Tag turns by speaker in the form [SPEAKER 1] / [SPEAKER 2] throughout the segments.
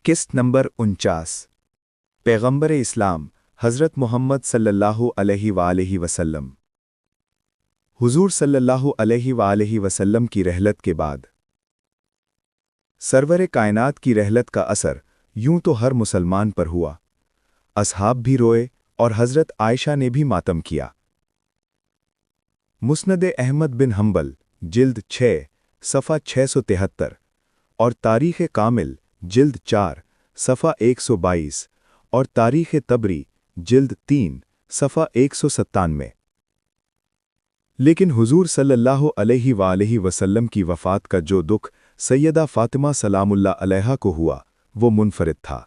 [SPEAKER 1] किस्त नंबर 49। पैगंबर इस्लाम हज़रत मोहम्मद सल्लल्लाहु अलैहि वसल्लम। हुजूर सल्लल्लाहु अलैहि वसल्लम की रहलत के बाद सरवर कायनात की रहलत का असर यूं तो हर मुसलमान पर हुआ। असहाब भी रोए और हज़रत आयशा ने भी मातम किया। मुस्नद अहमद बिन हंबल जिल्द 6 सफ़ा 673 और तारीख़ कामिल जिल्द 4 सफ़ा 122 और तारीख़ तबरी जिल्द 3 सफ़ा 197। लेकिन हुजूर सल्लल्लाहु अलैहि वसल्लम की वफ़ात का जो दुख सैयदा फ़ातिमा सलामुल्लाह अलैहा को हुआ वो मुनफरिद था।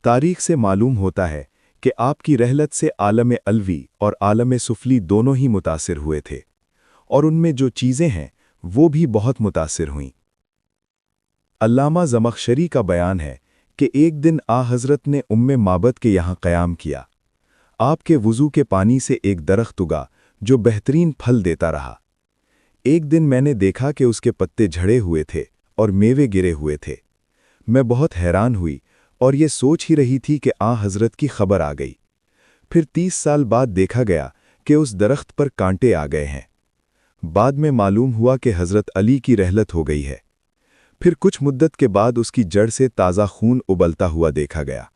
[SPEAKER 1] तारीख़ से मालूम होता है कि आपकी रहलत से आलम अलवी और आलम सुफली दोनों ही मुतासिर हुए थे, और उनमें जो चीज़ें हैं वो भी बहुत मुतासिर हुईं। अल्लामा ज़मख़शरी का बयान है कि एक दिन हज़रत ने उम्मे माबद के यहाँ क़याम किया। आपके वुज़ू के पानी से एक दरख्त उगा जो बेहतरीन फल देता रहा। एक दिन मैंने देखा कि उसके पत्ते झड़े हुए थे और मेवे गिरे हुए थे। मैं बहुत हैरान हुई और ये सोच ही रही थी कि हज़रत की खबर आ गई। फिर 30 साल बाद देखा गया कि उस दरख्त पर कांटे आ गए हैं। बाद में मालूम हुआ कि हज़रत अली की रहलत हो गई है। फिर कुछ मुद्दत के बाद उसकी जड़ से ताज़ा खून उबलता हुआ देखा गया।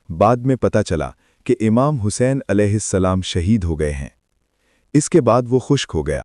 [SPEAKER 1] बाद में पता चला कि इमाम हुसैन अलैहिस्सलाम शहीद हो गए हैं। इसके बाद वो खुश्क हो गया।